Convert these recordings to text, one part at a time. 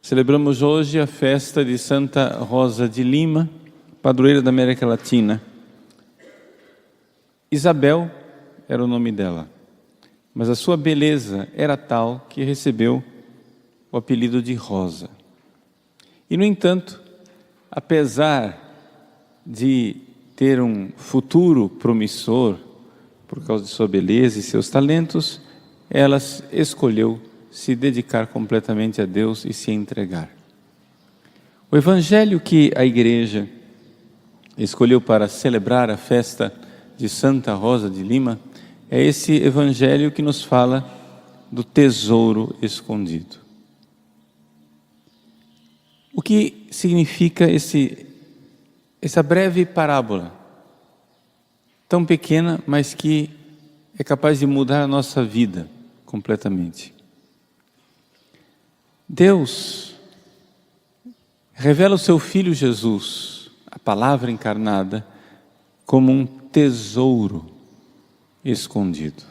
Celebramos hoje a festa de Santa Rosa de Lima, padroeira da América Latina. Isabel era o nome dela, mas a sua beleza era tal que recebeu o apelido de Rosa. E, no entanto, apesar de ter um futuro promissor por causa de sua beleza e seus talentos, ela escolheu se dedicar completamente a Deus e se entregar. O evangelho que a igreja escolheu para celebrar a festa de Santa Rosa de Lima é esse evangelho que nos fala do tesouro escondido. O que significa essa breve parábola, tão pequena, mas que é capaz de mudar a nossa vida completamente? Deus revela o seu Filho Jesus, a palavra encarnada, como um tesouro escondido.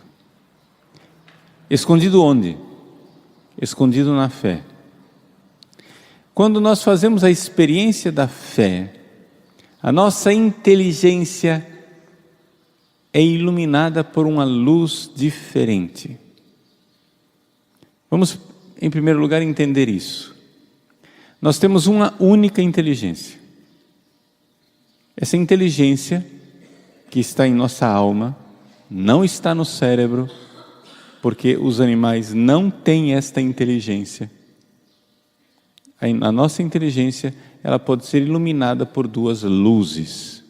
Escondido onde? Escondido na fé. Quando nós fazemos a experiência da fé, a nossa inteligência é iluminada por uma luz diferente. Vamos, em primeiro lugar, entender isso. Nós temos uma única inteligência. Essa inteligência que está em nossa alma não está no cérebro, porque os animais não têm esta inteligência. A nossa inteligência, ela pode ser iluminada por duas luzes: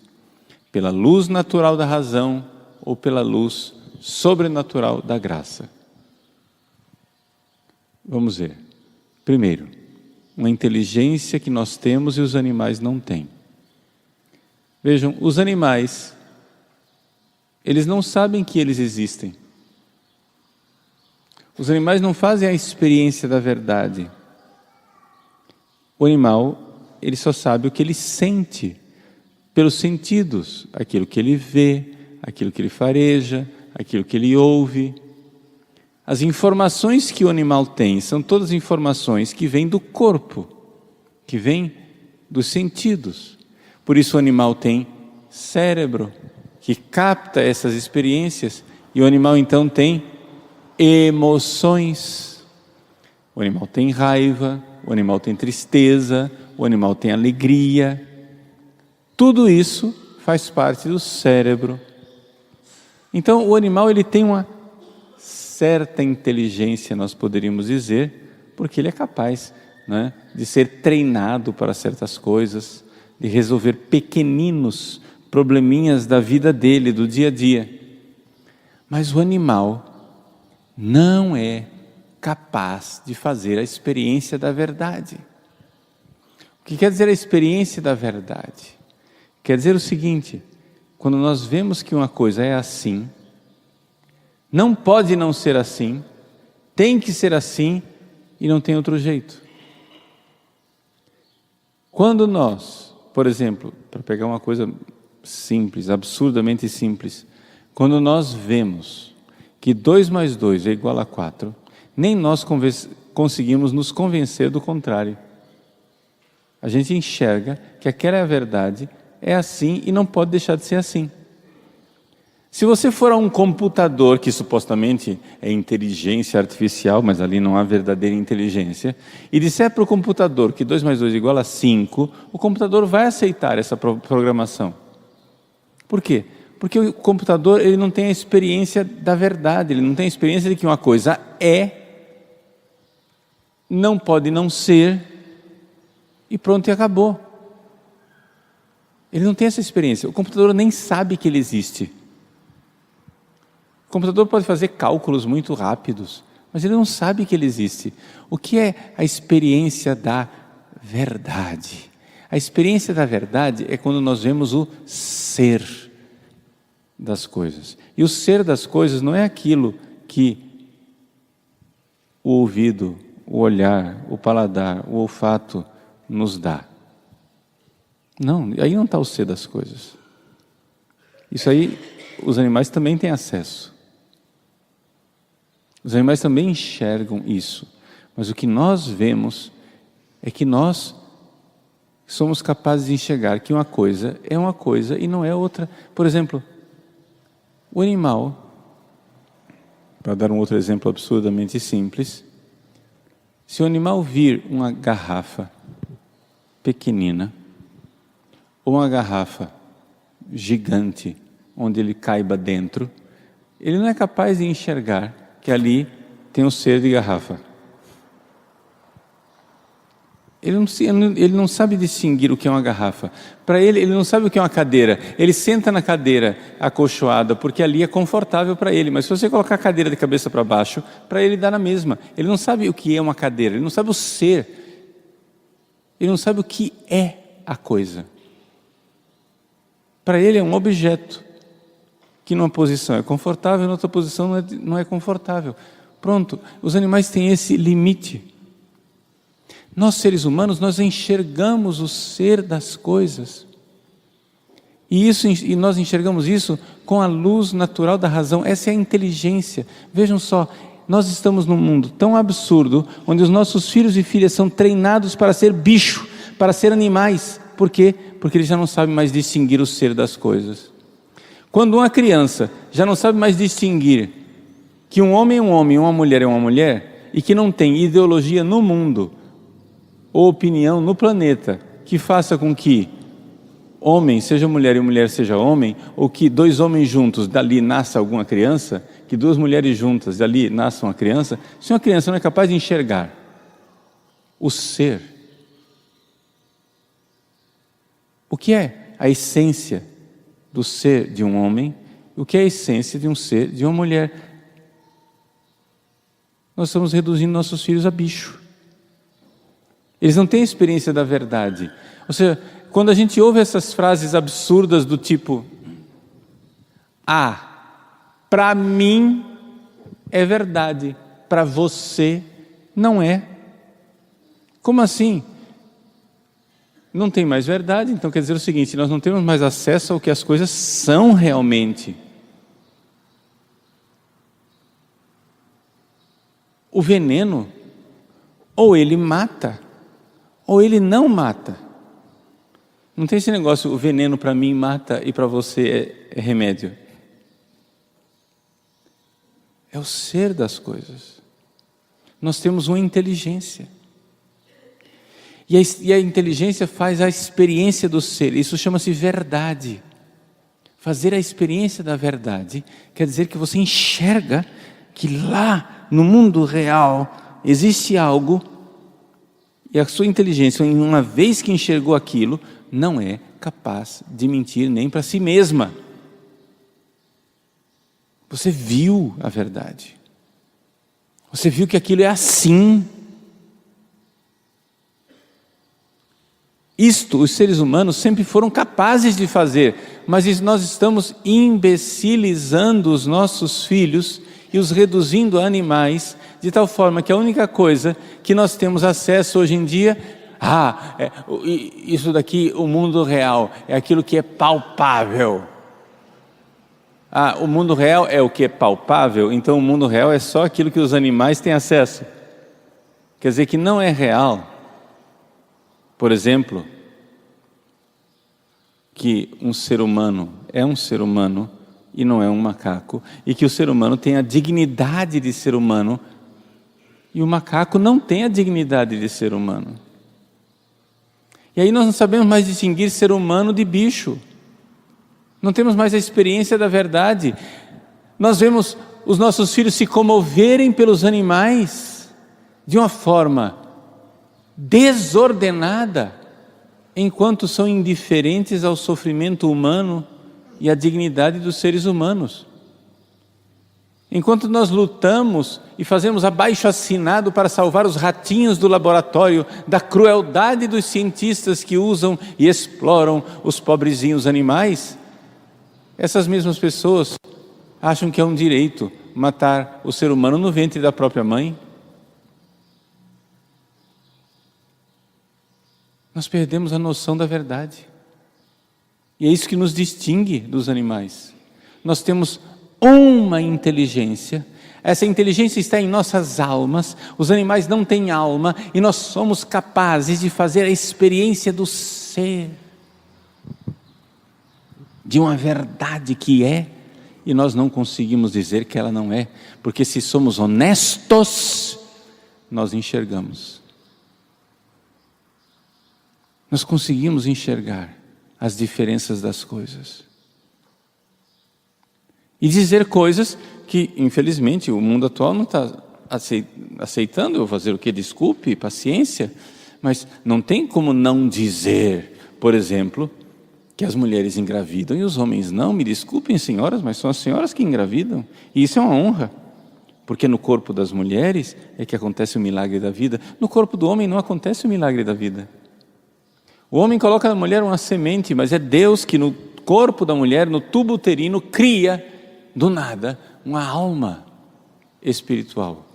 pela luz natural da razão ou pela luz sobrenatural da graça. Vamos ver. Primeiro, uma inteligência que nós temos e os animais não têm. Vejam, os animais, eles não sabem que eles existem. Os animais não fazem a experiência da verdade. O animal, ele só sabe o que ele sente, pelos sentidos, aquilo que ele vê, aquilo que ele fareja, aquilo que ele ouve. As informações que o animal tem são todas informações que vêm do corpo, que vêm dos sentidos. Por isso o animal tem cérebro, que capta essas experiências, e o animal então tem emoções. O animal tem raiva, o animal tem tristeza, o animal tem alegria. Tudo isso faz parte do cérebro. Então o animal, ele tem uma certa inteligência, nós poderíamos dizer, porque ele é capaz, né, de ser treinado para certas coisas, de resolver pequeninos probleminhas da vida dele, do dia a dia. Mas o animal não é capaz de fazer a experiência da verdade. O que quer dizer a experiência da verdade? Quer dizer o seguinte: quando nós vemos que uma coisa é assim, não pode não ser assim, tem que ser assim e não tem outro jeito. Quando nós, por exemplo, para pegar uma coisa simples, absurdamente simples, quando nós vemos que 2 mais 2 é igual a 4, nem nós conseguimos nos convencer do contrário. A gente enxerga que aquela é a verdade, é assim e não pode deixar de ser assim. Se você for a um computador, que supostamente é inteligência artificial, mas ali não há verdadeira inteligência, e disser para o computador que 2 mais 2 é igual a 5, o computador vai aceitar essa programação. Por quê? Porque o computador, ele não tem a experiência da verdade, ele não tem a experiência de que uma coisa é, não pode não ser, e pronto, e acabou. Ele não tem essa experiência. O computador nem sabe que ele existe. O computador pode fazer cálculos muito rápidos, mas ele não sabe que ele existe. O que é a experiência da verdade? A experiência da verdade é quando nós vemos o ser das coisas. E o ser das coisas não é aquilo que o ouvido, o olhar, o paladar, o olfato nos dá. Não, aí não está o ser das coisas. Isso aí, os animais também têm acesso. Os animais também enxergam isso. Mas o que nós vemos é que nós somos capazes de enxergar que uma coisa é uma coisa e não é outra. Por exemplo, o animal, para dar um outro exemplo absurdamente simples, se o animal vir uma garrafa pequenina ou uma garrafa gigante, onde ele caiba dentro, ele não é capaz de enxergar que ali tem o ser de garrafa. Ele não sabe distinguir o que é uma garrafa. Para ele não sabe o que é uma cadeira. Ele senta na cadeira acolchoada, porque ali é confortável para ele. Mas se você colocar a cadeira de cabeça para baixo, para ele dá na mesma. Ele não sabe o que é uma cadeira, ele não sabe o ser. Ele não sabe o que é a coisa. Para ele é um objeto, que numa posição é confortável, em outra posição não é confortável. Pronto, os animais têm esse limite. Nós, seres humanos, nós enxergamos o ser das coisas. E nós enxergamos isso com a luz natural da razão. Essa é a inteligência. Vejam só, nós estamos num mundo tão absurdo, onde os nossos filhos e filhas são treinados para ser bicho, para ser animais. Por quê? Porque eles já não sabem mais distinguir o ser das coisas. Quando uma criança já não sabe mais distinguir que um homem é um homem, uma mulher é uma mulher, e que não tem ideologia no mundo, ou opinião no planeta, que faça com que homem seja mulher e mulher seja homem, ou que dois homens juntos, dali nasça alguma criança, que duas mulheres juntas, dali nasça uma criança, se uma criança não é capaz de enxergar o ser, o que é a essência do ser de um homem, o que é a essência de um ser de uma mulher, nós estamos reduzindo nossos filhos a bicho. Eles não têm experiência da verdade. Ou seja, quando a gente ouve essas frases absurdas do tipo: para mim é verdade, para você não é. Como assim? Não tem mais verdade, então quer dizer o seguinte: nós não temos mais acesso ao que as coisas são realmente. O veneno, ou ele mata, ou ele não mata. Não tem esse negócio, o veneno para mim mata e para você é remédio. É o ser das coisas. Nós temos uma inteligência. E a inteligência faz a experiência do ser. Isso chama-se verdade. Fazer a experiência da verdade quer dizer que você enxerga que lá no mundo real existe algo. E a sua inteligência, uma vez que enxergou aquilo, não é capaz de mentir nem para si mesma. Você viu a verdade. Você viu que aquilo é assim. Isto os seres humanos sempre foram capazes de fazer, mas nós estamos imbecilizando os nossos filhos e os reduzindo a animais, de tal forma que a única coisa que nós temos acesso hoje em dia, isso daqui, o mundo real, é aquilo que é palpável. O mundo real é o que é palpável, então o mundo real é só aquilo que os animais têm acesso. Quer dizer que não é real, por exemplo, que um ser humano é um ser humano e não é um macaco, e que o ser humano tem a dignidade de ser humano, e o macaco não tem a dignidade de ser humano. E aí nós não sabemos mais distinguir ser humano de bicho. Não temos mais a experiência da verdade. Nós vemos os nossos filhos se comoverem pelos animais de uma forma desordenada, enquanto são indiferentes ao sofrimento humano e à dignidade dos seres humanos. Enquanto nós lutamos e fazemos abaixo-assinado para salvar os ratinhos do laboratório da crueldade dos cientistas que usam e exploram os pobrezinhos animais, essas mesmas pessoas acham que é um direito matar o ser humano no ventre da própria mãe. Nós perdemos a noção da verdade. E é isso que nos distingue dos animais. Nós temos uma inteligência. Essa inteligência está em nossas almas. Os animais não têm alma e nós somos capazes de fazer a experiência do ser, de uma verdade que é, e nós não conseguimos dizer que ela não é, porque se somos honestos, nós enxergamos. Nós conseguimos enxergar as diferenças das coisas. E dizer coisas que, infelizmente, o mundo atual não está aceitando. Eu vou fazer o quê? Desculpe, paciência. Mas não tem como não dizer, por exemplo, que as mulheres engravidam e os homens não. Me desculpem, senhoras, mas são as senhoras que engravidam. E isso é uma honra. Porque no corpo das mulheres é que acontece o milagre da vida. No corpo do homem não acontece o milagre da vida. O homem coloca na mulher uma semente, mas é Deus que no corpo da mulher, no tubo uterino, cria do nada uma alma espiritual.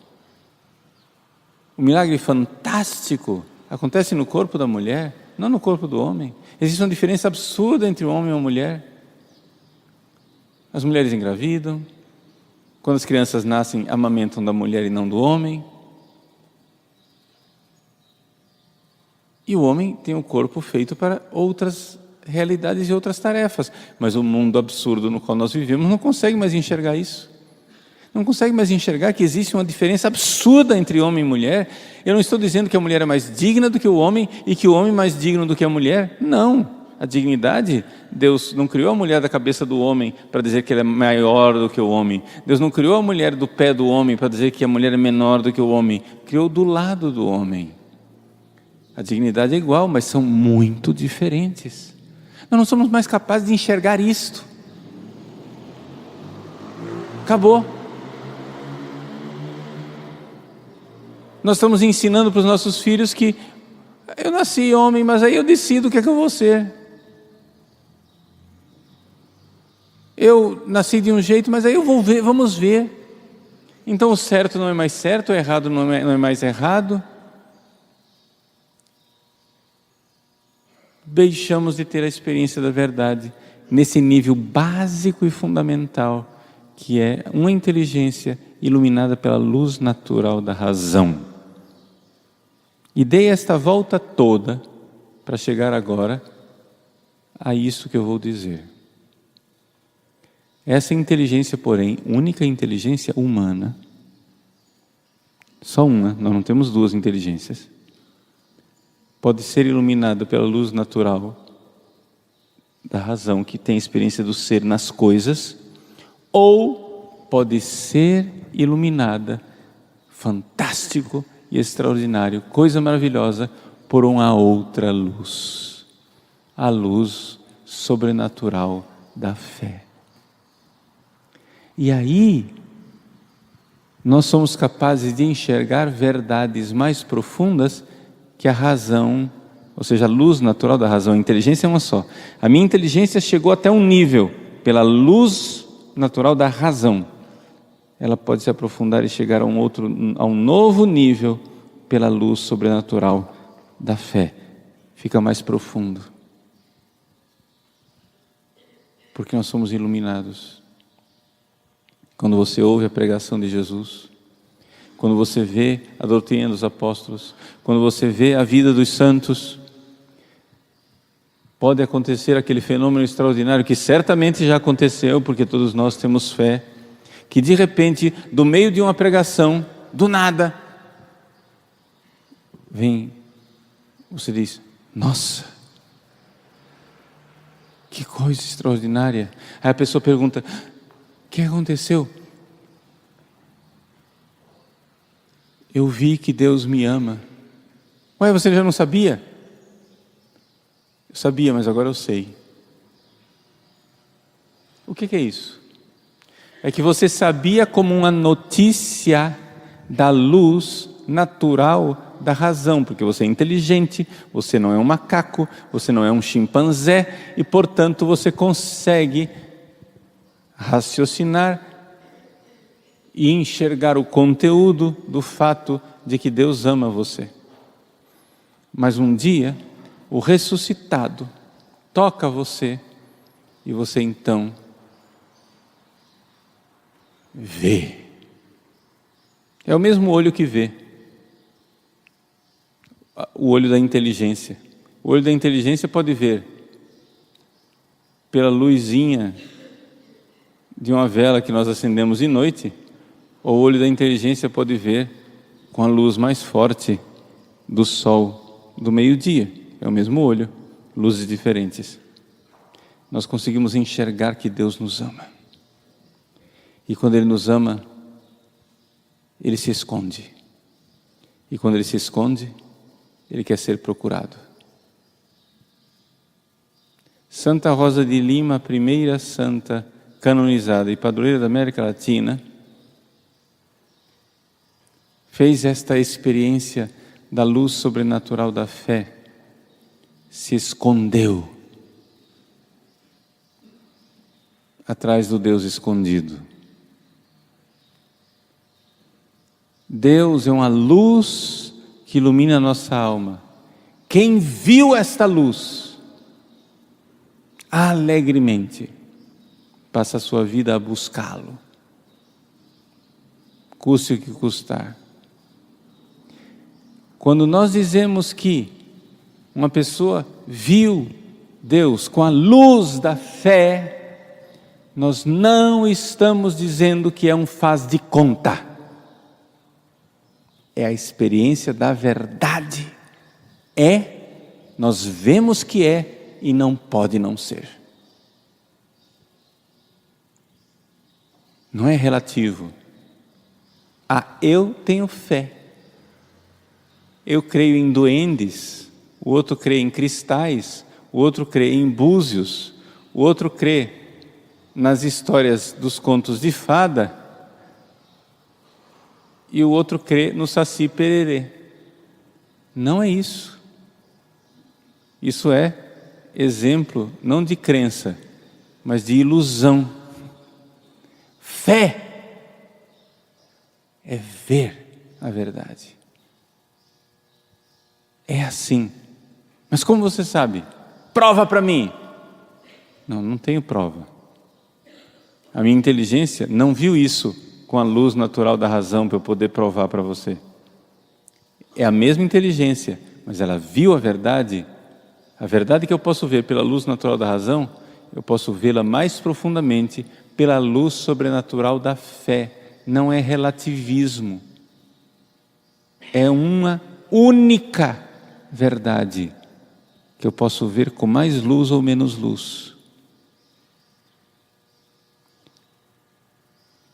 O milagre fantástico acontece no corpo da mulher, não no corpo do homem. Existe uma diferença absurda entre o homem e a mulher. As mulheres engravidam, quando as crianças nascem, amamentam da mulher e não do homem. E o homem tem um corpo feito para outras realidades e outras tarefas. Mas o mundo absurdo no qual nós vivemos não consegue mais enxergar isso. Não consegue mais enxergar que existe uma diferença absurda entre homem e mulher. Eu não estou dizendo que a mulher é mais digna do que o homem e que o homem é mais digno do que a mulher. Não. A dignidade, Deus não criou a mulher da cabeça do homem para dizer que ela é maior do que o homem. Deus não criou a mulher do pé do homem para dizer que a mulher é menor do que o homem. Criou do lado do homem. A dignidade é igual, mas são muito diferentes. Nós não somos mais capazes de enxergar isto. Acabou. Nós estamos ensinando para os nossos filhos que eu nasci homem, mas aí eu decido o que é que eu vou ser. Eu nasci de um jeito, mas aí eu vou ver, vamos ver. Então o certo não é mais certo, o errado não é mais errado. Deixamos de ter a experiência da verdade nesse nível básico e fundamental, que é uma inteligência iluminada pela luz natural da razão. E dei esta volta toda para chegar agora a isso que eu vou dizer. Essa inteligência, porém, única inteligência humana, só uma, nós não temos duas inteligências, pode ser iluminada pela luz natural da razão, que tem a experiência do ser nas coisas, ou pode ser iluminada, fantástico e extraordinário, coisa maravilhosa, por uma outra luz, a luz sobrenatural da fé. E aí, nós somos capazes de enxergar verdades mais profundas que a razão, ou seja, a luz natural da razão. A inteligência é uma só. A minha inteligência chegou até um nível, pela luz natural da razão. Ela pode se aprofundar e chegar a um novo nível, pela luz sobrenatural da fé. Fica mais profundo. Porque nós somos iluminados. Quando você ouve a pregação de Jesus, quando você vê a doutrina dos apóstolos, quando você vê a vida dos santos, pode acontecer aquele fenômeno extraordinário que certamente já aconteceu, porque todos nós temos fé, que de repente, do meio de uma pregação, do nada, vem, você diz, nossa, que coisa extraordinária. Aí a pessoa pergunta, o que aconteceu? Eu vi que Deus me ama. Ué, você já não sabia? Eu sabia, mas agora eu sei. O que é isso? É que você sabia como uma notícia da luz natural da razão, porque você é inteligente, você não é um macaco, você não é um chimpanzé, e portanto você consegue raciocinar e enxergar o conteúdo do fato de que Deus ama você. Mas um dia, o ressuscitado toca você e você então vê É o mesmo olho que vê. O olho da inteligência. O olho da inteligência pode ver pela luzinha de uma vela que nós acendemos de noite, ou o olho da inteligência pode ver com a luz mais forte do sol do meio-dia. É o mesmo olho, luzes diferentes. Nós conseguimos enxergar que Deus nos ama. E quando Ele nos ama, Ele se esconde. E quando Ele se esconde, Ele quer ser procurado. Santa Rosa de Lima, a primeira santa canonizada e padroeira da América Latina, fez esta experiência da luz sobrenatural da fé, se escondeu atrás do Deus escondido. Deus é uma luz que ilumina a nossa alma. Quem viu esta luz, alegremente, passa a sua vida a buscá-lo, custe o que custar. Quando nós dizemos que uma pessoa viu Deus com a luz da fé, nós não estamos dizendo que é um faz de conta. É a experiência da verdade. Nós vemos que é e não pode não ser. Não é relativo. Eu tenho fé. Eu creio em duendes, o outro crê em cristais, o outro crê em búzios, o outro crê nas histórias dos contos de fada, e o outro crê no Saci Pererê. Não é isso. Isso é exemplo não de crença, mas de ilusão. Fé é ver a verdade. É assim. Mas como você sabe? Prova para mim. Não tenho prova. A minha inteligência não viu isso com a luz natural da razão para eu poder provar para você. É a mesma inteligência, mas ela viu a verdade. A verdade que eu posso ver pela luz natural da razão, eu posso vê-la mais profundamente pela luz sobrenatural da fé. Não é relativismo. É uma única verdade que eu posso ver com mais luz ou menos luz.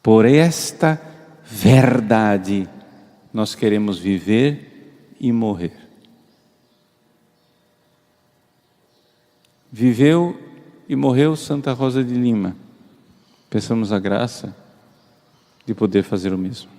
Por esta verdade nós queremos viver e morrer. Viveu e morreu Santa Rosa de Lima. Peçamos a graça de poder fazer o mesmo.